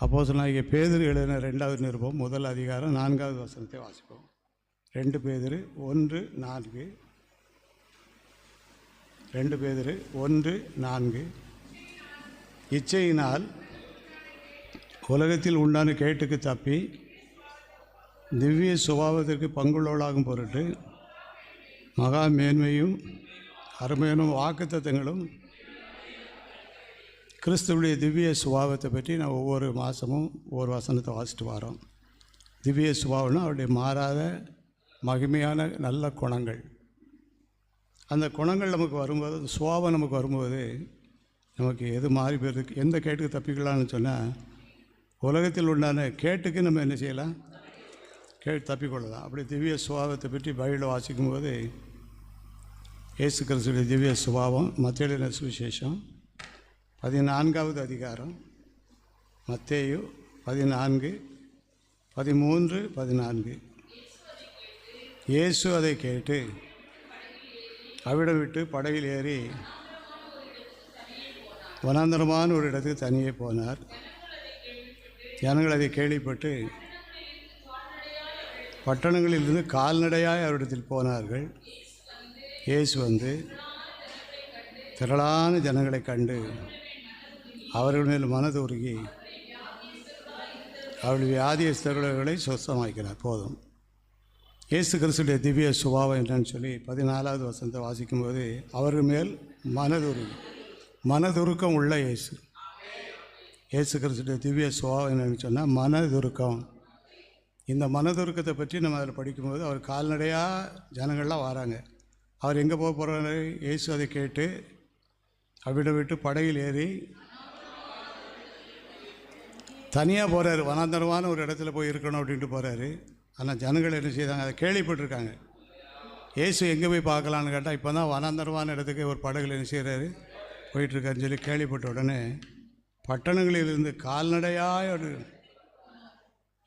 அப்போஸ்தலனாகிய பேதுரு எழுதின 2வது நிருபம் 1 அதிகாரம் 4வது வசனத்தை வாசிப்போம். 2 பேதுரு 1:4. 2 பேதுரு 1:4. இச்சையினால் உலகத்தில் உண்டான கேட்டுக்கு தப்பி திவ்ய சுபாவத்திற்கு பங்குள்ளவளாகும் பொருட்டு மகா மேன்மையும் அருமையான வாக்குத்தத்தங்களும் கிறிஸ்துவுடைய திவ்ய சுபாவத்தை பற்றி நான் ஒவ்வொரு மாதமும் ஒவ்வொரு வசனத்தை வாசிட்டு வரோம். திவ்ய சுபாவம்னா அவருடைய மாறாத மகிமையான நல்ல குணங்கள். அந்த குணங்கள் நமக்கு வரும்போது, அந்த சுபாவம் நமக்கு வரும்போது நமக்கு எது மாறி போயிருக்கு, எந்த கேட்டுக்கு தப்பிக்கலாம்னு சொன்னால் உலகத்தில் உண்டான கேட்டுக்கு நம்ம என்ன செய்யலாம், கேட்டு தப்பிக்கொள்ளலாம். அப்படி திவ்ய சுபாவத்தை பற்றி பைபிளில் வாசிக்கும்போது இயேசு கிறிஸ்துடைய திவ்ய சுபாவம் மத்தேயு எழுதின சுவிசேஷம் 14வது அதிகாரம், மத்தேயு 14, 13, 14. இயேசு அதை கேட்டு அவிடம் விட்டு படகில் ஏறி வனாந்தரமான ஒரு இடத்துக்கு தனியே போனார். ஜனங்கள் அதை கேள்விப்பட்டு பட்டணங்களிலிருந்து கால்நடையாய் அவரிடத்தில் போனார்கள். இயேசு வந்து திரளான ஜனங்களை கண்டு அவர்கள் மேல் மனதுருகி அவர்கள் வியாதியஸ்தர்களை சுத்தமாக்கிறார். போதும். இயேசு கிறிஸ்துடைய திவ்ய சுபாவம் என்னன்னு சொல்லி 14வது வசனத்தை வாசிக்கும்போது அவர்கள் மேல் மனதுருக்கம் உள்ள இயேசு. இயேசு கிறிஸ்துடைய திவ்ய சுபாவம் என்னன்னு சொன்னால் மனதுருக்கம். இந்த மனதுருக்கத்தை பற்றி நம்ம அதில் படிக்கும்போது அவர் கால்நடையாக ஜனங்கள்லாம் வராங்க. அவர் எங்கே போக போகிறாரு? இயேசு அதை கேட்டு அவிடம் விட்டு படகில் ஏறி தனியாக போகிறாரு. வனாந்தரமான ஒரு இடத்துல போய் இருக்கணும் அப்படின்ட்டு போகிறாரு. ஆனால் ஜனங்கள் என்ன செய்தாங்க, அதை கேள்விப்பட்டிருக்காங்க. இயேசு எங்கே போய் பார்க்கலான்னு கேட்டால் இப்போ தான் வனாந்தரமான இடத்துக்கு ஒரு படகுல என்ன செய்கிறாரு, போயிட்டுருக்காருன்னு சொல்லி கேள்விப்பட்ட உடனே பட்டணங்களிலிருந்து கால்நடையாக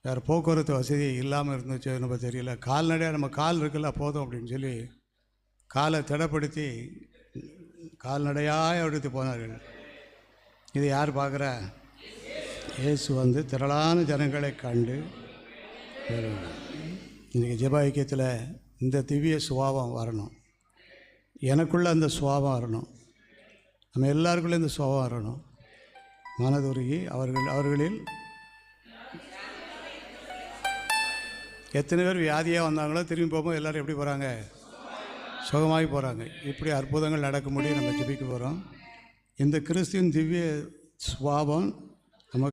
வேறு போக்குவரத்து வசதி இல்லாமல் இருந்துச்சு, நம்ம தெரியல. கால்நடையாக நம்ம கால் இருக்குல்ல போதும் அப்படின்னு சொல்லி காலை திடப்படுத்தி கால்நடையாக எடுத்து போனார்கள். இது யார் பார்க்குறா? இயேசு வந்து திரளான ஜனங்களை கண்டு. இன்றைக்கி ஜெப ஐக்கியத்தில் இந்த திவ்ய சுபாவம் வரணும். எனக்குள்ளே அந்த சுபாவம் வரணும். நம்ம எல்லாருக்குள்ளே இந்த சுபாவம் வரணும். மனதுருகி அவர்களில் எத்தனை பேர் வியாதியாக வந்தாங்களோ திரும்பி போகும்போது எல்லோரும் எப்படி போகிறாங்க? சுகமாகி போகிறாங்க. இப்படி அற்புதங்கள் நடக்கும்படி நம்ம ஜெபிக்க போகிறோம். இந்த கிறிஸ்துவின் திவ்ய சுபாவம்